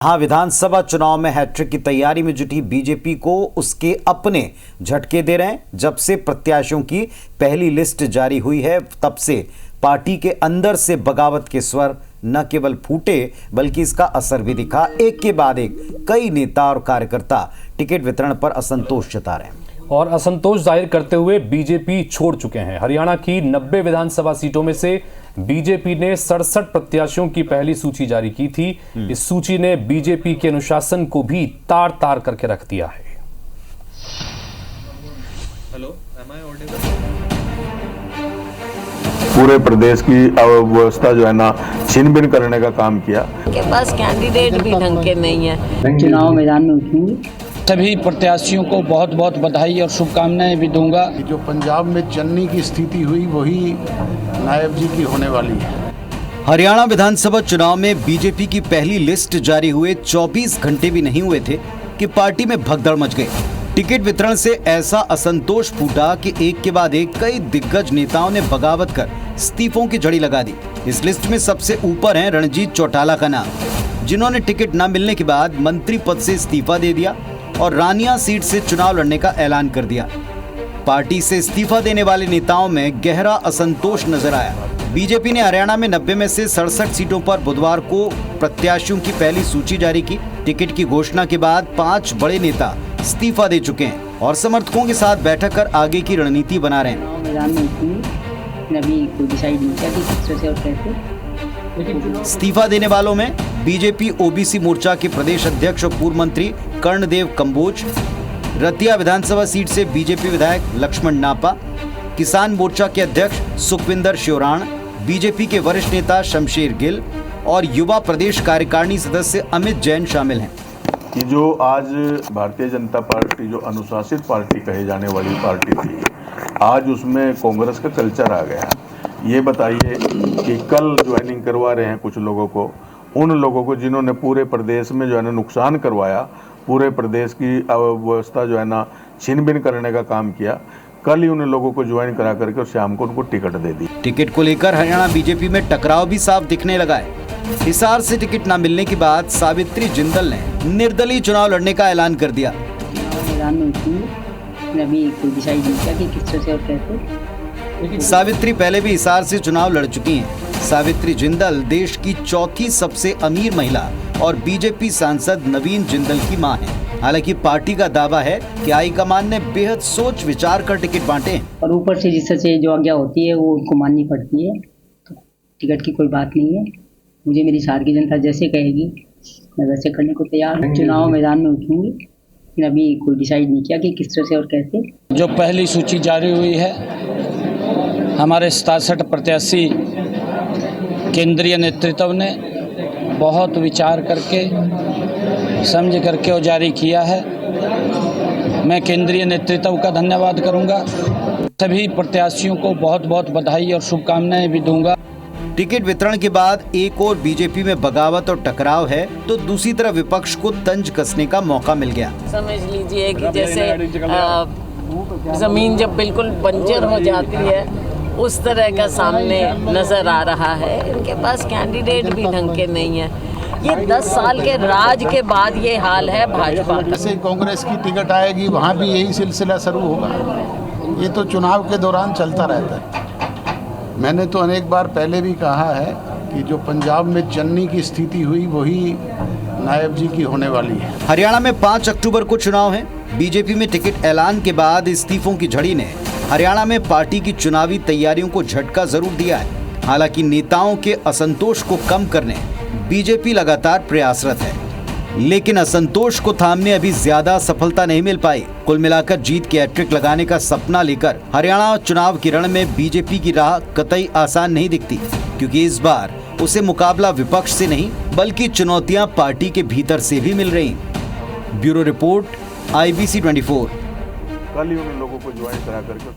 हाँ, विधानसभा चुनाव में हैट्रिक की तैयारी में जुटी बीजेपी को उसके अपने झटके दे रहे हैं। जब से प्रत्याशियों की पहली लिस्ट जारी हुई है, तब से पार्टी के अंदर से बगावत के स्वर न केवल फूटे बल्कि इसका असर भी दिखा। एक के बाद एक कई नेता और कार्यकर्ता टिकट वितरण पर असंतोष जता रहे हैं और असंतोष जाहिर करते हुए बीजेपी छोड़ चुके हैं। हरियाणा की 90 विधानसभा सीटों में से बीजेपी ने 67 प्रत्याशियों की पहली सूची जारी की थी। इस सूची ने बीजेपी के अनुशासन को भी तार तार करके रख दिया है। Hello, am I audible? पूरे प्रदेश की अव्यवस्था जो है ना छीन बीन करने का काम किया। के पास कैंडिडेट भी ढंग के नहीं है। चुनाव मैदान में उठूंगी। सभी प्रत्याशियों को बहुत बहुत बधाई और शुभकामनाएं भी दूंगा। जो पंजाब में चन्नी की स्थिति हुई वही नायब जी की होने वाली है। हरियाणा विधानसभा चुनाव में बीजेपी की पहली लिस्ट जारी हुए 24 घंटे भी नहीं हुए थे कि पार्टी में भगदड़ मच गई। टिकट वितरण से ऐसा असंतोष फूटा कि एक के बाद एक कई दिग्गज नेताओं ने बगावत कर इस्तीफों की झड़ी लगा दी। इस लिस्ट में सबसे ऊपर हैं रणजीत चौटाला का नाम, जिन्होंने टिकट न मिलने के बाद मंत्री पद से इस्तीफा दे दिया और रानिया सीट से चुनाव लड़ने का ऐलान कर दिया। पार्टी से इस्तीफा देने वाले नेताओं में गहरा असंतोष नजर आया। बीजेपी ने हरियाणा में 90 में से 67 सीटों पर बुधवार को प्रत्याशियों की पहली सूची जारी की। टिकट की घोषणा के बाद 5 बड़े नेता इस्तीफा दे चुके हैं और समर्थकों के साथ बैठक कर आगे की रणनीति बना रहे हैं। मैदान में उठूंगी। अभी कोई डिसाइड नहीं किया कि किस तरह से और कैसे। इस्तीफा देने वालों में बीजेपी ओबीसी मोर्चा के प्रदेश अध्यक्ष और पूर्व मंत्री कर्णदेव कंबोज, रतिया विधानसभा सीट से बीजेपी विधायक लक्ष्मण नापा, किसान मोर्चा के अध्यक्ष सुखविंदर श्योराण, बीजेपी के वरिष्ठ नेता शमशेर गिल और युवा प्रदेश कार्यकारिणी सदस्य अमित जैन शामिल हैं। कि जो आज भारतीय जनता पार्टी जो अनुशासित पार्टी कही जाने वाली पार्टी थी, आज उसमें कांग्रेस का कल्चर आ गया। ये बताइए कि कल ज्वाइनिंग करवा रहे हैं कुछ लोगों को, उन लोगों को जिन्होंने पूरे प्रदेश में जो है ना नुकसान करवाया, पूरे प्रदेश की अव्यवस्था जो है ना छीन बीन करने का काम किया, कल ही उन लोगों को ज्वाइन करा करके और शाम को उनको टिकट दे दी। टिकट को लेकर हरियाणा बीजेपी में टकराव भी साफ दिखने लगा है। हिसार से टिकट न मिलने के बाद सावित्री जिंदल ने निर्दलीय चुनाव लड़ने का ऐलान कर दिया। मैदान में उठूंगी। अभी कोई डिसाइड नहीं किया कि किस तरह से और कैसे। सावित्री पहले भी हिसार से चुनाव लड़ चुकी हैं। सावित्री जिंदल देश की चौथी सबसे अमीर महिला और बीजेपी सांसद नवीन जिंदल की मां है। हालांकि पार्टी का दावा है कि हाईकमान ने बेहद सोच विचार कर टिकट बांटे हैं और ऊपर से जिस तरह से जो आज्ञा होती है वो उनको माननी पड़ती है। तो टिकट की कोई बात नहीं है। मुझे मेरी हिसार की जनता जैसे कहेगी मैं वैसे करने को तैयार हूँ। चुनाव मैदान में उठूंगी, लेकिन अभी कोई डिसाइड नहीं किया कि किस तरह से और कैसे। जो पहली सूची जारी हुई है, हमारे 67 प्रत्याशी केंद्रीय नेतृत्व ने बहुत विचार करके समझ करके वो जारी किया है। मैं केंद्रीय नेतृत्व का धन्यवाद करूंगा। सभी प्रत्याशियों को बहुत बहुत बधाई और शुभकामनाएं भी दूंगा। टिकट वितरण के बाद एक और बीजेपी में बगावत और टकराव है, तो दूसरी तरफ विपक्ष को तंज कसने का मौका मिल गया। समझ लीजिए कि जैसे जमीन जब बिल्कुल बंजर हो जाती है उस तरह का सामने नजर आ रहा है। इनके पास कैंडिडेट भी ढंग के नहीं है। ये 10 साल के राज के बाद ये हाल है भाजपा का। जैसे कांग्रेस की टिकट आएगी वहाँ भी यही सिलसिला शुरू होगा। ये तो चुनाव के दौरान चलता रहता है। मैंने तो अनेक बार पहले भी कहा है कि जो पंजाब में चन्नी की स्थिति हुई वही नायब जी की होने वाली है। हरियाणा में 5 अक्टूबर को चुनाव है। बीजेपी में टिकट ऐलान के बाद इस्तीफों की झड़ी ने हरियाणा में पार्टी की चुनावी तैयारियों को झटका जरूर दिया है। हालांकि नेताओं के असंतोष को कम करने बीजेपी लगातार प्रयासरत है, लेकिन असंतोष को थामने अभी ज्यादा सफलता नहीं मिल पाई। कुल मिलाकर जीत के हैट्रिक लगाने का सपना लेकर हरियाणा चुनाव की रण में बीजेपी की राह कतई आसान नहीं दिखती, क्योंकि इस बार उसे मुकाबला विपक्ष से नहीं बल्कि चुनौतियां पार्टी के भीतर से भी मिल रही। Bureau report, IBC 24। कल ही उन लोगों को ज्वाइन करा करके